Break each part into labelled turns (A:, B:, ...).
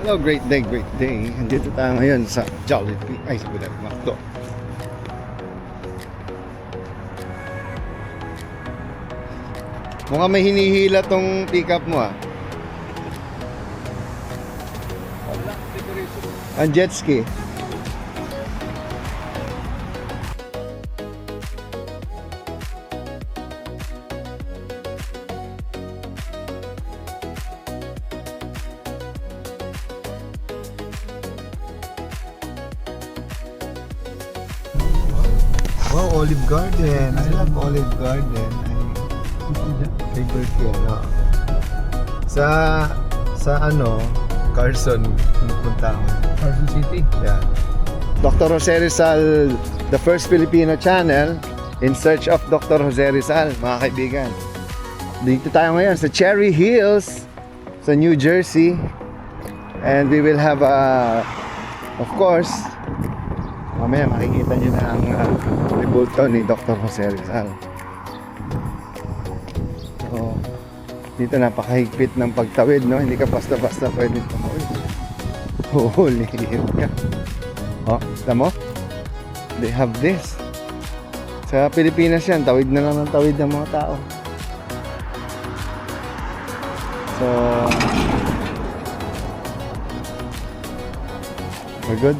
A: Hello, great day, great day. Andito tayo ngayon sa Jollibee. Ay, sa Bulak Macdo. Mukhang may hinihila tong pickup mo ah. Ang jet ski. Wow, Olive Garden. I love Olive Garden. Favorite ko yan. Sa ano, Carson, punta ako.
B: Carson City.
A: Yeah. Dr. Jose Rizal, the first Filipino channel in search of Dr. Jose Rizal, mga kaibigan. Dito tayo ngayon sa Cherry Hills, sa New Jersey. And we will have of course, mamaya makikita nyo na ang rebulto ni Dr. Jose Rizal. So, dito napakahigpit ng pagtawid, no? Hindi ka basta-basta pwede tumawid. Holy ka. Oh, alam mo? They have this. Sa Pilipinas yan, tawid na lang ng tawid ng mga tao. So, we're good.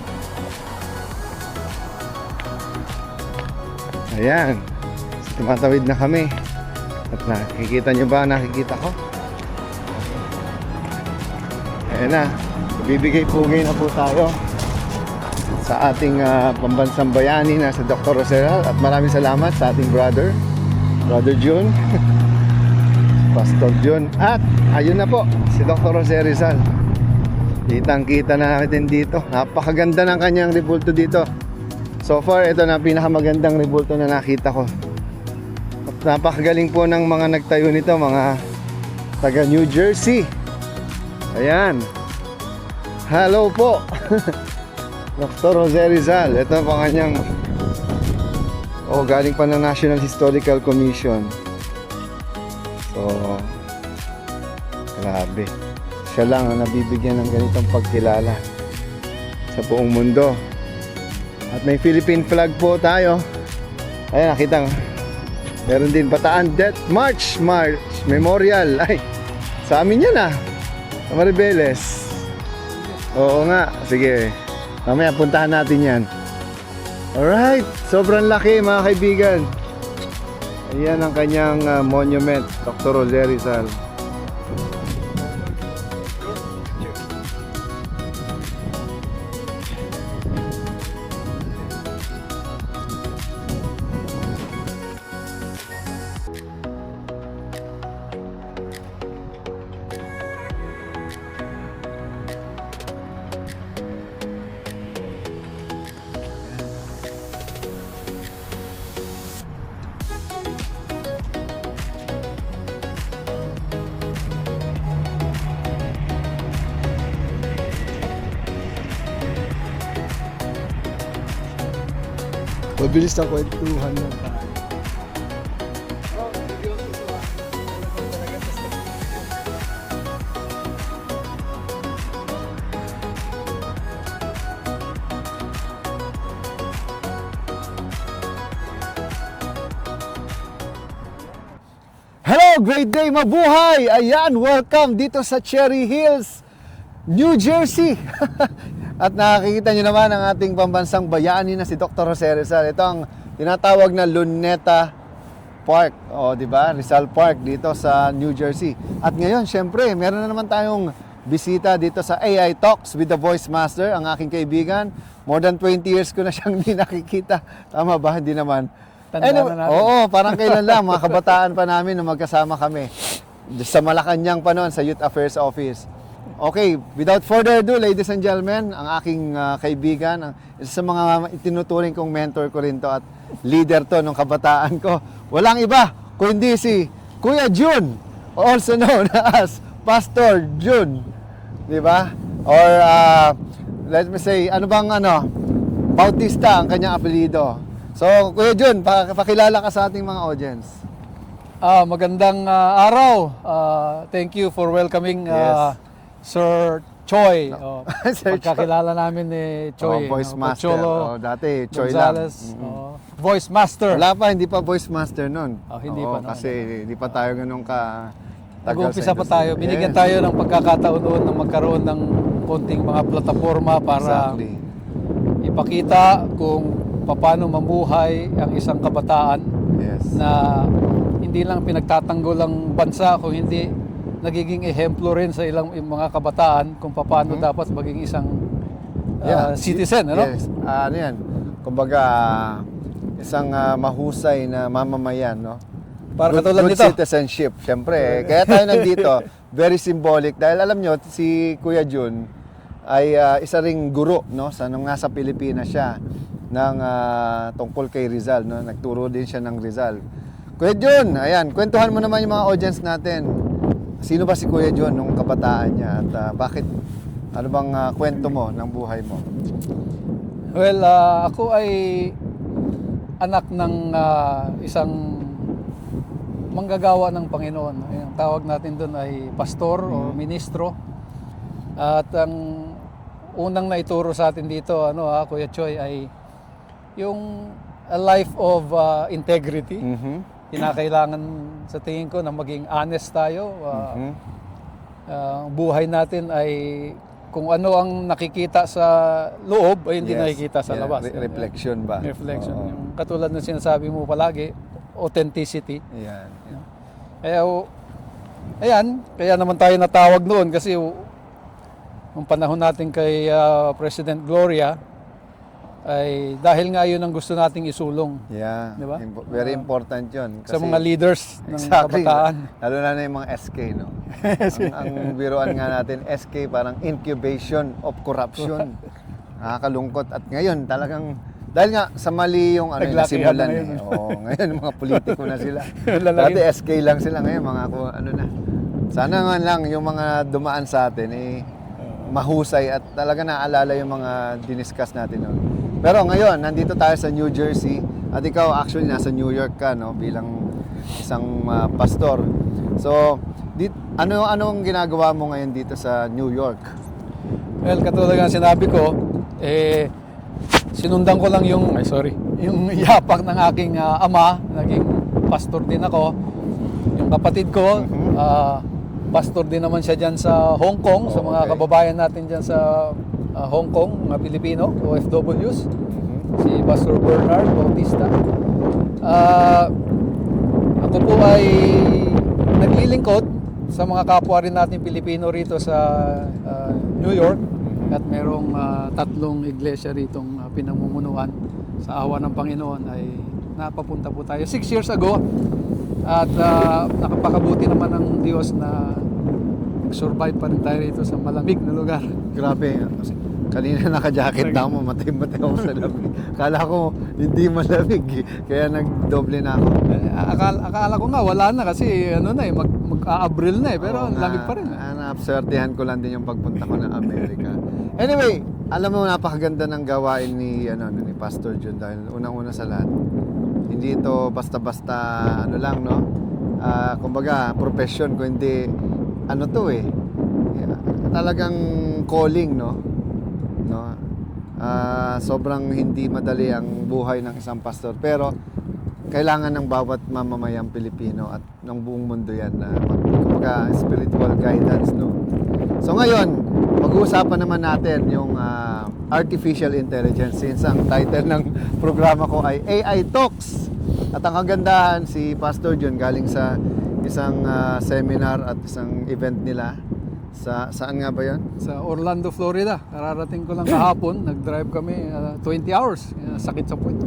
A: Ayan, tumatawid na kami. At nakikita nyo ba? Nakikita ko. Ayan na, bibigay pugay na po tayo sa ating pambansang bayani na sa Dr. Jose Rizal. At maraming salamat sa ating Brother Jun, Pastor Jun. At ayun na po, si Dr. Jose Rizal. Kitang-kita na natin dito. Napakaganda ng kanyang rebulto dito. So far, ito na pinakamagandang rebulto na nakita ko. At napakagaling po ng mga nagtayo nito, mga taga New Jersey. Ayan. Hello po. Dr. Jose Rizal. Ito po kanyang galing pa ng National Historical Commission. So, grabe. Siya lang ang nabibigyan ng ganitong pagkilala sa buong mundo. At may Philippine flag po tayo. Ayan, nakita. Meron din Bataan Death March Memorial. Ay, sa amin yan ah. Sa Maribeles. Oo nga. Sige. Mamaya puntahan natin yan. Alright. Sobrang laki mga kaibigan. Ayan ang kanyang monument. Dr. Jose Rizal. Mabilis na kwentuhan na tayo. Hello, great day, mabuhay! Ayan, welcome dito sa Cherry Hills, New Jersey. At nakikita nyo naman ang ating pambansang bayani na si Dr. Jose Rizal. Ito ang tinatawag na Luneta Park, di ba? Rizal Park dito sa New Jersey. At ngayon, syempre, meron na naman tayong bisita dito sa AI Talks with the Voice Master, ang aking kaibigan. More than 20 years ko na siyang hindi nakikita. Tama ba? Hindi naman.
B: Tanda na natin.
A: Oo, parang kailan lang, mga kabataan pa namin na magkasama kami. Sa Malacanang pa noon, sa Youth Affairs Office. Okay, without further ado, ladies and gentlemen, ang aking kaibigan, isa sa mga itinuturing kong mentor ko rin to at leader to nung kabataan ko. Walang iba, kundi si Kuya Jun, also known as Pastor Jun. Di ba? Or, let me say, Bautista ang kanyang apelido. So, Kuya Jun, pakilala ka sa ating mga audience.
B: Magandang araw. Thank you for welcoming
A: Yes.
B: Sir Choi.
A: Sir
B: Pagkakilala namin ni Choi.
A: Voice Master.
B: Pocholo
A: Dati, Choi lang.
B: Gonzales. Voice Master.
A: Wala pa, hindi pa Voice Master nun.
B: Hindi pa noon.
A: Kasi hindi pa tayo ganun ka
B: Nag-uumpisa pa tayo. Binigyan tayo ng pagkakataon noon na magkaroon ng konting mga plataforma para
A: Exactly.
B: ipakita kung paano mamuhay ang isang kabataan
A: Yes.
B: na hindi lang pinagtatanggol ang bansa, kung hindi nagiging ehemplo rin sa ilang mga kabataan kung paano dapat maging isang citizen, ano?
A: Yes. Ano yan? Kumbaga, isang mahusay na mamamayan, no?
B: Para katulad
A: good
B: nito.
A: citizenship, syempre. Kaya tayo nandito, very symbolic. Dahil alam nyo, si Kuya Jun ay isa ring guro, no? Nung nasa Pilipinas siya, ng, tungkol kay Rizal, no? Nagturo din siya ng Rizal. Kuya Jun, ayan, kwentuhan mo naman yung mga audience natin. Sino ba si Kuya Jun nung kabataan niya? At bakit, ano bang kwento mo ng buhay mo?
B: Well, ako ay anak ng isang manggagawa ng Panginoon. Ang tawag natin doon ay pastor o ministro. At ang unang naituro sa atin dito, Kuya Choi, ay yung a life of integrity. Kinakailangan sa tingin ko na maging honest tayo. Buhay natin ay kung ano ang nakikita sa loob ay hindi nakikita sa labas.
A: Reflection ba?
B: Reflection. Yung katulad ng sinasabi mo palagi, authenticity.
A: Yan.
B: Kaya, kaya naman tayo natawag noon kasi nung panahon natin kay President Gloria, ay dahil nga yun ang gusto nating isulong.
A: Yeah.
B: Diba?
A: Very important yun.
B: Sa mga leaders ng
A: Exactly.
B: kabataan.
A: Lalo na yung mga SK, no? ang biruan nga natin, SK parang incubation of corruption. Nakakalungkot. At ngayon, talagang, dahil nga sa mali yung
B: Naglakihan
A: nasimulan
B: na ngayon.
A: ngayon mga politiko na sila.
B: Lalaki.
A: Dati SK lang sila ngayon, mga na. Sana nga lang yung mga dumaan sa atin, mahusay at talaga naalala yung mga diniscuss natin noon. Pero ngayon, nandito tayo sa New Jersey at ikaw actually nasa New York ka, no, bilang isang pastor. So, anong ginagawa mo ngayon dito sa New York?
B: Well, katulad ng sinabi ko, sinundan ko lang yung yapak ng aking ama, naging pastor din ako. Yung kapatid ko, pastor din naman siya dyan sa Hong Kong, sa mga kababayan natin dyan sa Hong Kong, mga Pilipino, OFWs, si Pastor Bernard Bautista. Ako po ay naglilingkod sa mga kapwa rin natin Pilipino rito sa New York at merong 3 iglesia ritong pinamumunuan. Sa awa ng Panginoon ay napapunta po tayo 6 years ago at nakapakabuti naman ng Diyos na survive pa rin tayo rito sa malamig na lugar.
A: Grabe. Kanina naka-jacket na ako, matay-matay ako sa lamig. Kala ko hindi malamig, kaya nagdoble na ako.
B: Akala ko nga wala na kasi mag-Abril na pero lamig pa rin.
A: Naabsortihan ko lang din yung pagpunta ko ng Amerika. Anyway, alam mo napakaganda ng gawain ni Pastor Jun dahil unang-una sa lahat. Hindi ito basta-basta lang, no? Kumbaga, profession ko hindi talagang calling, no? Sobrang hindi madali ang buhay ng isang pastor pero kailangan ng bawat mamamayang Pilipino at ng buong mundo yan na kumbaga spiritual guidance, no? So ngayon, pag-uusapan naman natin yung artificial intelligence since ang title ng programa ko ay AI Talks. At ang kagandahan, si Pastor Jun galing sa isang seminar at isang event nila. Saan nga ba yan?
B: Sa Orlando, Florida. Kararating ko lang kahapon. Nag-drive kami 20 hours. Sakit sa puwet.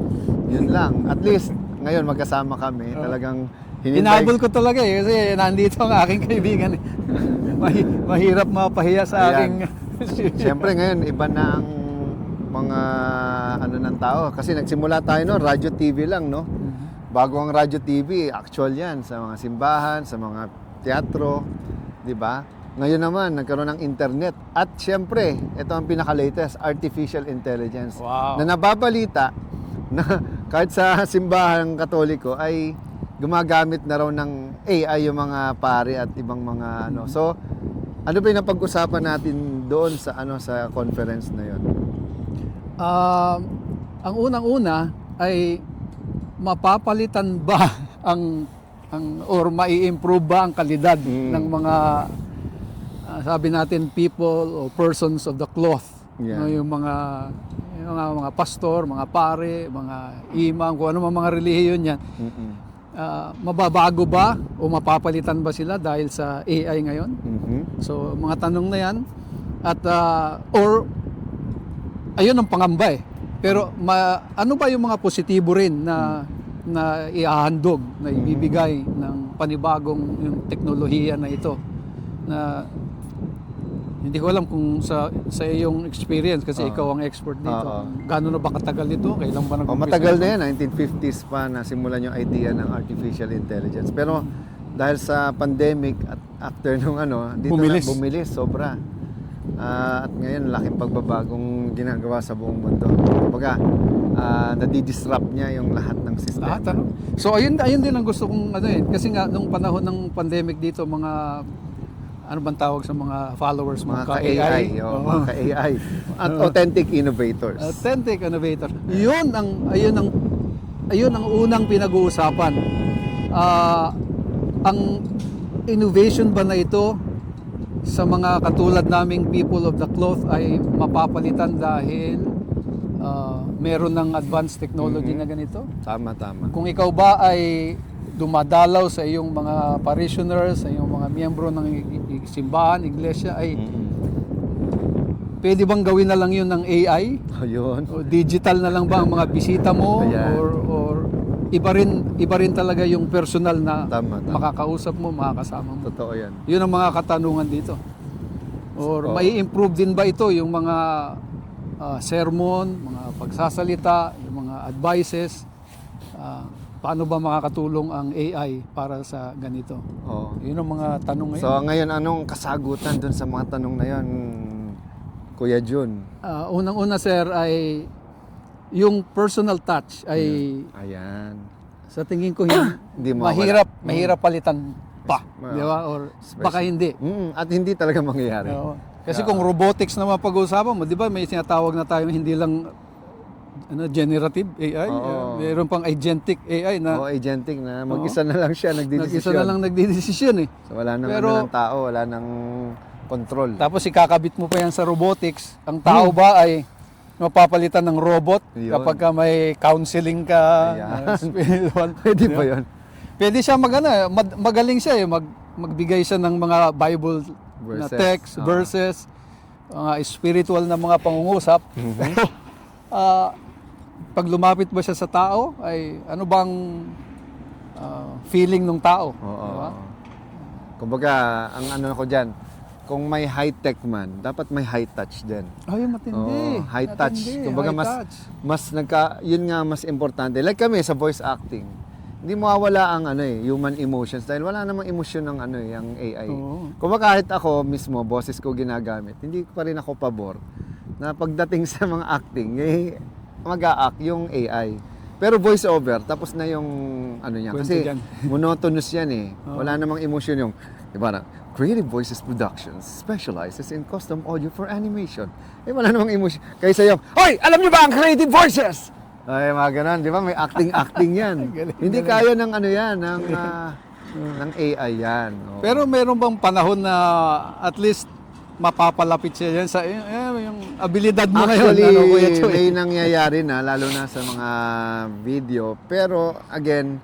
A: Yun lang. At least, ngayon magkasama kami. Talagang
B: Hinabol ko talaga kasi nandito ang aking kaibigan. Mahirap mapahiya sa aking...
A: Siyempre ngayon, iba na ang mga ng tao. Kasi nagsimula tayo radyo TV lang, no? Bago ang radyo TV, actual yan. Sa mga simbahan, sa mga teatro. Di ba? Ngayon naman, nagkaroon ng internet. At siyempre, ito ang pinaka-latest, artificial intelligence.
B: Wow.
A: Na nababalita na kahit sa simbahang Katoliko ay gumagamit na raw ng AI yung mga pare at ibang mga So, Ano ba yung napag-usapan natin doon sa sa conference na yon?
B: Ang unang-una ay mapapalitan ba or mai-improve ba ang kalidad ng mga sabi natin people o persons of the cloth.
A: Yeah.
B: No, yung mga pastor, mga pare, mga imam, kung ano mga relihiyon yan. Mababago ba o mapapalitan ba sila dahil sa AI ngayon? So mga tanong na yan at or ayun ang pangamba eh. Pero ano ba yung mga positibo rin na ihahandog, na ibibigay ng panibagong yung teknolohiya na ito na hindi ko alam kung sa iyong experience kasi ikaw ang expert dito. Gaano na ba katagal nito? Kailan ba nag-umpisa?
A: Matagal na yan, 1950s pa na simulan yung idea ng artificial intelligence. Pero dahil sa pandemic at after nung dito bumilis sobra. At ngayon laking pagbabagong ginagawa sa buong mundo. Kumbaga, nadi-disrupt niya yung lahat ng sistema.
B: So ayun din ang gusto kong kasi nga nung panahon ng pandemic dito mga ano bang tawag sa mga followers
A: mga ka-AI, mga ka-AI at authentic innovators.
B: Authentic innovator. Ayun ang unang pinag-uusapan. Ang innovation ba na ito sa mga katulad naming people of the cloth ay mapapalitan dahil meron ng advanced technology na ganito?
A: Tama.
B: Kung ikaw ba ay dumadalaw sa iyong mga parishioners, sa iyong mga miyembro ng simbahan, iglesia, ay pwede bang gawin na lang yun ng AI?
A: Ayun.
B: O digital na lang ba ang mga bisita mo?
A: Ayan.
B: Or iba rin talaga yung personal na
A: Tama.
B: makakausap mo, makakasama mo?
A: Totoo yan.
B: Yun ang mga katanungan dito. Or may improve din ba ito yung mga sermon, mga pagsasalita, yung mga advices? Paano ba makakatulong ang AI para sa ganito? Yun ang mga tanong ngayon.
A: So ngayon, anong kasagutan dun sa mga tanong na yan, Kuya Jun?
B: Unang-una sir ay yung personal touch ay
A: Ayan.
B: sa tingin ko
A: Hindi mawawala.
B: mahirap palitan pa, di ba? Or baka hindi.
A: At hindi talaga mangyayari.
B: Kasi kung robotics naman pag-uusapan mo, di ba may sinatawag na tayong hindi lang generative AI, mayroon pang agentic AI na
A: agentic na mag-isa na lang siya nagdidesisyon.
B: Mag-isa na lang nagdidesisyon eh.
A: So wala nang ng tao, wala nang control.
B: Tapos ikakabit mo pa yan sa robotics. Ang tao ba ay mapapalitan ng robot kapag ka may counseling ka, spiritual.
A: Pwede ba yun?
B: Pwede siya magaling siya magbigay siya ng mga Bible na text, verses, mga spiritual na mga pangungusap. Pag lumapit ba siya sa tao, ay ano bang feeling ng tao? Diba?
A: Kumbaga, ang ko dyan, kung may high-tech man, dapat may high-touch din.
B: Yung matindi.
A: High-touch. Kumbaga, yun nga mas importante. Like kami sa voice acting, hindi mawawala ang human emotions dahil wala namang emosyon ng yung AI. Kumbaga kahit ako mismo, boses ko ginagamit, hindi pa rin ako pabor na pagdating sa mga acting, mag-a-act yung AI. Pero voice over, tapos na yung niya. Kasi monotonous yan eh. Wala namang emosyon yung, diba na, Creative Voices Productions specializes in custom audio for animation. Wala namang emosyon. Kaysa yung, Hoy! Alam niyo ba ang Creative Voices? Ay, mga ganun, di ba? May acting yan. Hindi kaya ng ng AI yan.
B: Pero meron bang panahon na at least mapapalapit siya yan sa yung abilidad mo
A: Actually,
B: ngayon?
A: may nangyayari na, lalo na sa mga video. Pero, again,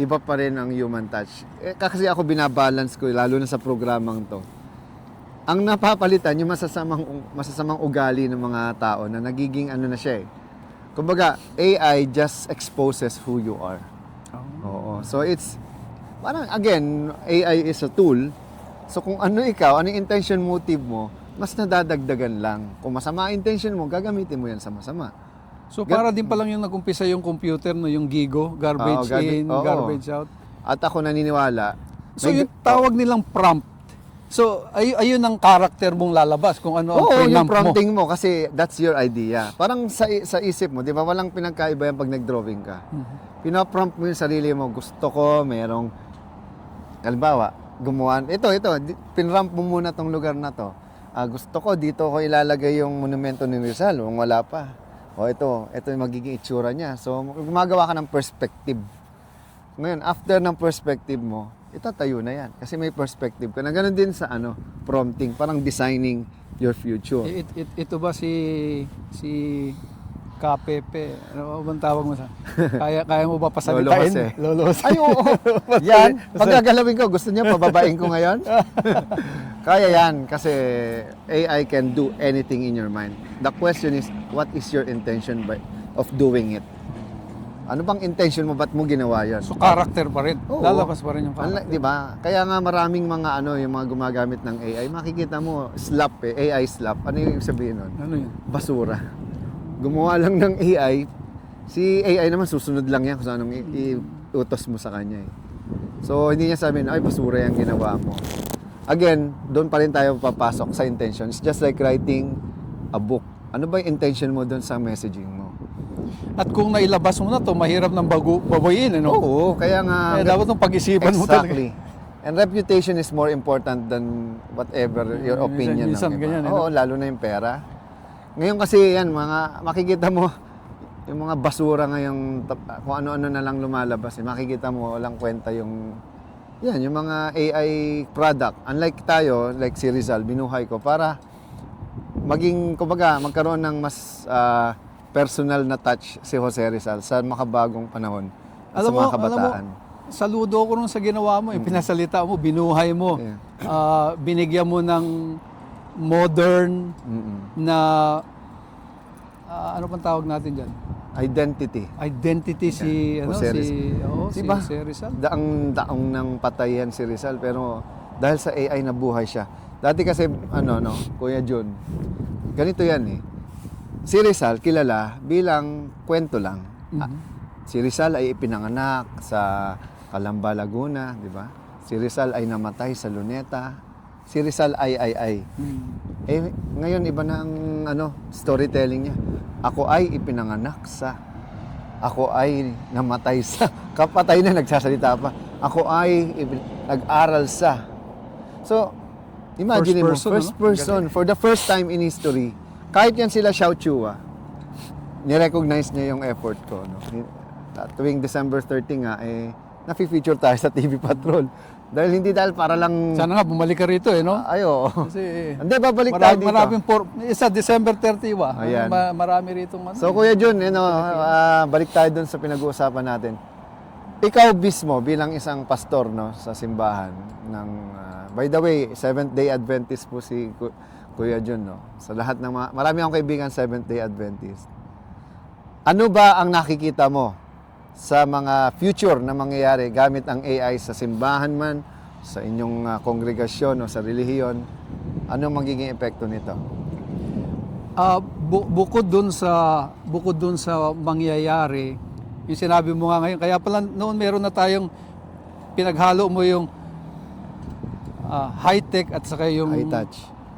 A: iba pa rin ang human touch. Kasi ako binabalance ko, lalo na sa programang to. Ang napapalitan, yung masasamang ugali ng mga tao na nagiging na siya eh. Kumbaga, AI just exposes who you are. So it's, parang again, AI is a tool. So kung ikaw, ano yung intention motive mo, mas nadadagdagan lang. Kung masama intention mo, gagamitin mo yan sa masama.
B: So para din pa lang yung nag-umpisa yung computer, yung GIGO, garbage in, garbage out.
A: At ako naniniwala.
B: So yung tawag nilang prompt. So ayun ang character mong lalabas kung ano ang
A: yung
B: prompt
A: prompting mo kasi that's your idea. Parang sa isip mo, di ba, walang pinagkaiba yan pag nag-drawing ka. Pinaprompt mo yung sarili mo, gusto ko, merong, halimbawa, gumawa. Ito, pinramp mo muna tong lugar na to. Gusto ko, dito ko ilalagay yung monumento ni Rizal, kung wala pa. O ito yung magiging itsura niya. So, gumagawa ka ng perspective. Ngayon, after ng perspective mo, itatayo na yan. Kasi may perspective ka. Na ganun din sa prompting, parang designing your future.
B: Ito ba si KPP? Ano bang tawag mo sa? Kaya mo ba pasalitain?
A: Lolo Jose. Ay, oo. Yan, pagkagalawin ko, gusto niya pababain ko ngayon? Kaya yan, kasi AI can do anything in your mind. The question is, what is your intention of doing it? Ano bang intention mo? Ba't mo ginawa yan?
B: So, character pa rin.
A: Oo.
B: Lalabas pa rin yung character.
A: Di ba? Kaya nga maraming mga yung mga gumagamit ng AI, makikita mo, slap AI slap. Ano yung sabihin nun?
B: Ano yun?
A: Basura. Gumawa lang ng AI, si AI naman susunod lang yan kung saan anong iutos mo sa kanya. So, hindi niya sabihin, ay, basura yung ginawa mo. Again, doon pa rin tayo papasok sa intention. It's just like writing a book. Ano ba yung intention mo doon sa messaging mo?
B: At kung nailabas mo na to, mahirap nang babayin, ano?
A: Oo, kaya nga...
B: dapat nung pag-isipan mo talaga.
A: Exactly. And reputation is more important than whatever your opinion ng iba.
B: Ganyan,
A: Oo, lalo na yung pera. Ngayon kasi yan, makikita mo, yung mga basura ngayong, kung ano-ano na lang lumalabas, makikita mo, walang kwenta yung mga AI product. Unlike tayo, like si Rizal, binuhay ko para magkaroon ng mas personal na touch si Jose Rizal sa makabagong panahon at sa mga kabataan.
B: Saludo ko rin sa ginawa mo, pinasalita mo, binuhay mo, binigyan mo ng modern na, ano pang tawag natin dyan? Identity si
A: diba?
B: Si Rizal.
A: Daang nang patayan si Rizal, pero dahil sa AI nabuhay siya. Dati kasi, Kuya Jun, ganito yan eh. Si Rizal, kilala bilang kwento lang. Si Rizal ay ipinanganak sa Calamba, Laguna, di ba? Si Rizal ay namatay sa Luneta. Si Rizal ay. Eh, ngayon iba na ang storytelling niya. Ako ay ipinanganak sa. Ako ay namatay sa. Kapatay na nagsasalita pa. Ako ay nag-aral sa. So, imagine mo, first person, for the first time in history, kahit yan sila Xiao Chua, nirecognize niya yung effort ko. No? Tuwing December 30 nga, nafi-feature tayo sa TV Patrol. Dahil para lang...
B: Sana nga, bumalik ka rito no?
A: Ayo.
B: Kasi...
A: Hindi, babalik tayo dito.
B: Isa, December 30 ba?
A: Ayan.
B: Marami rito.
A: So, Kuya Jun, balik tayo dun sa pinag-uusapan natin. Ikaw mismo, bilang isang pastor sa simbahan, by the way, Seventh-day Adventist po si Kuya Jun, sa lahat ng marami akong kaibigan Seventh-day Adventist. Ano ba ang nakikita mo sa mga future na mangyayari gamit ang AI sa simbahan man, sa inyong kongregasyon o sa relihiyon? Ano magiging epekto nito?
B: Bukod dun sa mangyayari, yung sinabi mo nga ngayon, kaya pala noon meron na tayong pinaghalo mo yung high-tech at saka yung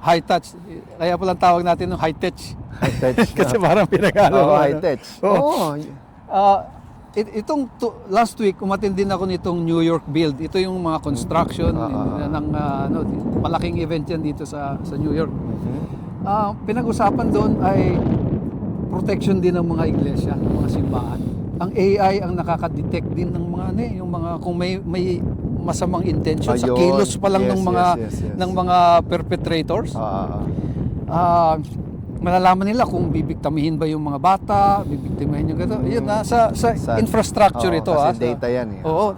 B: high-touch. Kaya pala tawag natin ng high-tech.
A: High-touch.
B: Kasi parang pinaghalo.
A: High-touch.
B: Itong last week, umattend din ako nitong New York Build. Ito yung mga construction ng malaking event yan dito sa New York. Pinag-usapan doon ay protection din ng mga iglesia, ng mga simbahan. Ang AI ang nakaka-detect din ng mga yung mga kung may masamang intention sa kilos pa lang ng mga perpetrators. Malalaman nila kung bibiktamihin ba yung mga bata, bibiktamihin yung gano'n. Yun sa infrastructure ito.
A: Kasi data yan eh.
B: Oo.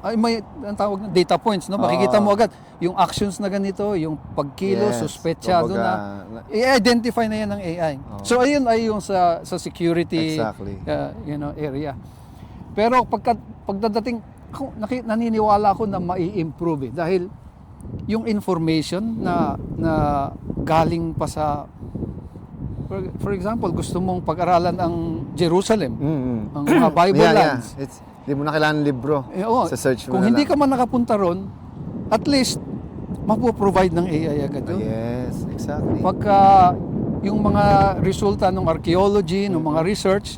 B: Ang tawag na data points, no? Makikita mo agad yung actions na ganito, yung pagkilos, suspetsado na. I-identify na yan ng AI. So ayun ay yung sa security area. Pero pagdadating, naniniwala ako na mai-improve dahil yung information na galing pa sa for example, gusto mong pag-aralan ang Jerusalem, ang mga Bible lands.
A: Hindi mo na kailangan libro. Sa search mo
B: kung hindi ka man nakapunta ron, at least mapo-provide ng AI agad yun.
A: Yes, exactly.
B: Pagka yung mga resulta ng archaeology, ng mga research,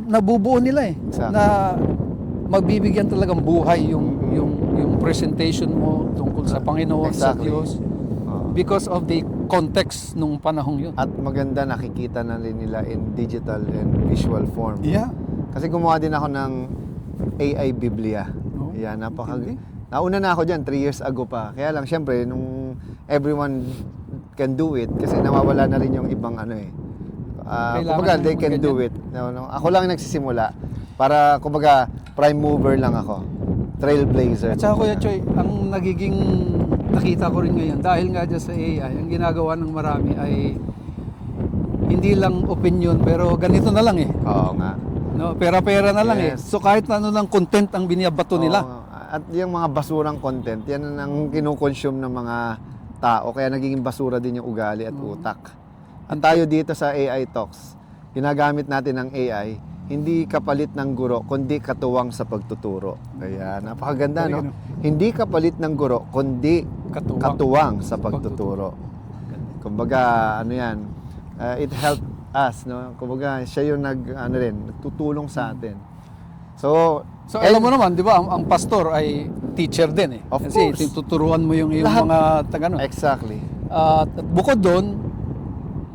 B: nabubuo nila
A: Exactly.
B: na magbibigyan talagang buhay yung presentation mo tungkol sa Panginoon, sa
A: Exactly.
B: Diyos,
A: Oo.
B: because of the context nung panahong yun.
A: At maganda nakikita na rin nila in digital and visual form.
B: Yeah.
A: Kasi gumawa din ako ng AI Biblia.
B: Oh,
A: Yan,
B: hindi.
A: Nauna na ako dyan, 3 years ago pa. Kaya lang, syempre, nung everyone can do it, kasi nawawala na rin yung ibang ano eh.
B: Kailangan
A: Kumbaga,
B: ng
A: they can do
B: ganyan.
A: it. No. Ako lang nagsisimula. Para, kumbaga, prime mover lang ako. Trailblazer.
B: At saka Kuya Choy, ang nagiging nakita ko rin ngayon, dahil nga dyan sa AI, ang ginagawa ng marami ay hindi lang opinion, pero ganito na lang eh.
A: Oo nga.
B: No, pera-pera na lang
A: Yes.
B: eh. So kahit ano lang content ang binibato nila.
A: Oo. At yung mga basurang content, yan ang kinukonsume ng mga tao. Kaya nagiging basura din yung ugali at utak. At tayo dito sa AI Talks, ginagamit natin ang AI, hindi kapalit ng guro, kundi katuwang sa pagtuturo. Kaya napakaganda, no? Hindi kapalit ng guro, kundi katuwang sa pagtuturo. Kumbaga, ano yan, it helped us, no? Kumbaga, siya yung nagtutulong sa atin. So
B: Alam mo naman, di ba, ang pastor ay teacher din eh.
A: Of
B: Kasi
A: course.
B: tuturuan mo yung
A: Lahat.
B: mga tagano.
A: Exactly.
B: At bukod doon,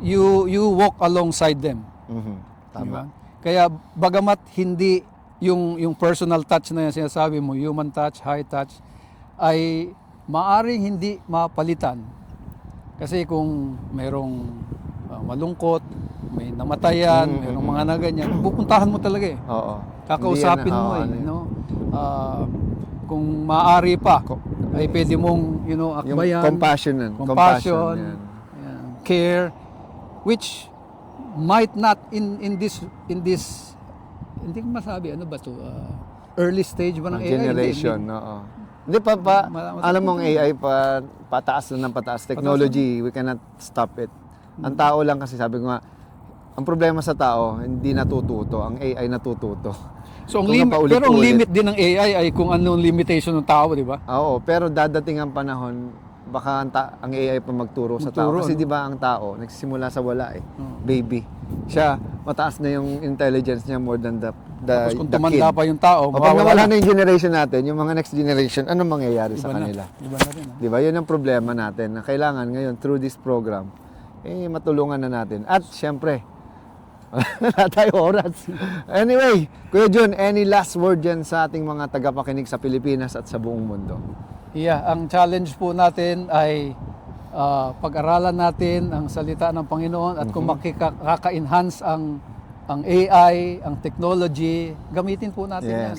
B: you walk alongside them.
A: Mhm. Tama.
B: Di ba? Kaya bagamat hindi yung personal touch na yung sinasabi mo, human touch, high touch, ay maaring hindi mapalitan. Kasi kung mayroong malungkot, may namatayan, mayroong mga na ganyan, pupuntahan mo talaga eh.
A: Oo.
B: Kakausapin
A: Hindi yan,
B: mo eh,
A: ano eh.
B: no? Kung maaari pa, ay pwede mong,
A: Yung
B: akbayan,
A: compassion yan.
B: compassion,
A: yan.
B: yan, care, which might not in this hindi ko masabi ano ba to early stage ba ng AI?
A: Generation,
B: Hindi.
A: oo. Hindi alam mong AI pataas na ng pataas. Technology, we cannot stop it. Ang tao lang kasi sabi ko nga, ang problema sa tao, hindi natututo. Ang AI natututo.
B: So,
A: Kung napaulit-ulit.
B: pero ang limit din ng AI ay kung ano ang limitation ng tao, di ba?
A: Oo, pero dadating ang panahon, baka ang AI pa magturo sa tao.
B: Magturo,
A: Kasi
B: no?
A: di ba ang tao, nagsisimula sa wala eh. Baby. Siya, mataas na yung intelligence niya more than the
B: Tapos kung
A: the
B: tumanda
A: kid.
B: pa yung tao,
A: O pag
B: mawawala
A: nawala
B: na.
A: na yung generation natin, yung mga next generation, ano mangyayari sa
B: Iba na.
A: kanila?
B: Iba na rin.
A: Di ba? Yun ang problema natin na kailangan ngayon through this program, matulungan na natin. At syempre, wala tayo oras. Anyway, Kuya Jun, any last word dyan sa ating mga tagapakinig sa Pilipinas at sa buong mundo?
B: Yeah, ang challenge po natin ay pag-aralan natin ang salita ng Panginoon at kung makaka-enhance ang AI, ang technology, gamitin po natin
A: Yes.
B: yan.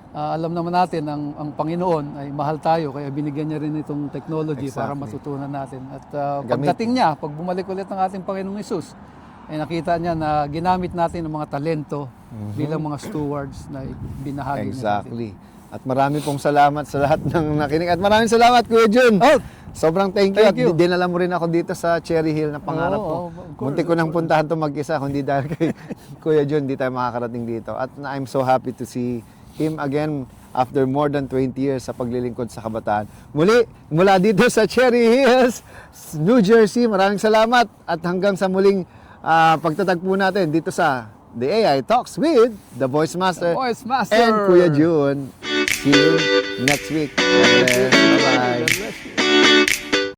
B: Alam naman natin ang Panginoon ay mahal tayo kaya binigyan niya rin itong technology para
A: Exactly.
B: matutunan natin. At pagdating niya, pag bumalik ulit ng ating Panginoong Hesus, ay nakita niya na ginamit natin ang mga talento bilang mga stewards na binahagi niya natin.
A: Exactly. At marami pong salamat sa lahat ng nakinig. At maraming salamat, Kuya Jun.
B: Oh,
A: Sobrang thank you.
B: Thank you.
A: At dinala mo rin ako dito sa Cherry Hill na pangarap ko.
B: Oo, of course,
A: Muntik ko nang puntahan to mag-isa, kundi dahil kay Kuya Jun, di tayo makakarating dito. At I'm so happy to see him again after more than 20 years sa paglilingkod sa kabataan. Muli, mula dito sa Cherry Hills, New Jersey, maraming salamat. At hanggang sa muling pagtatagpo natin dito sa The AI Talks with The Voice Master,
B: Voice Master.
A: and Kuya Jun. See you next week. God bless. Bye-bye.
B: God bless you.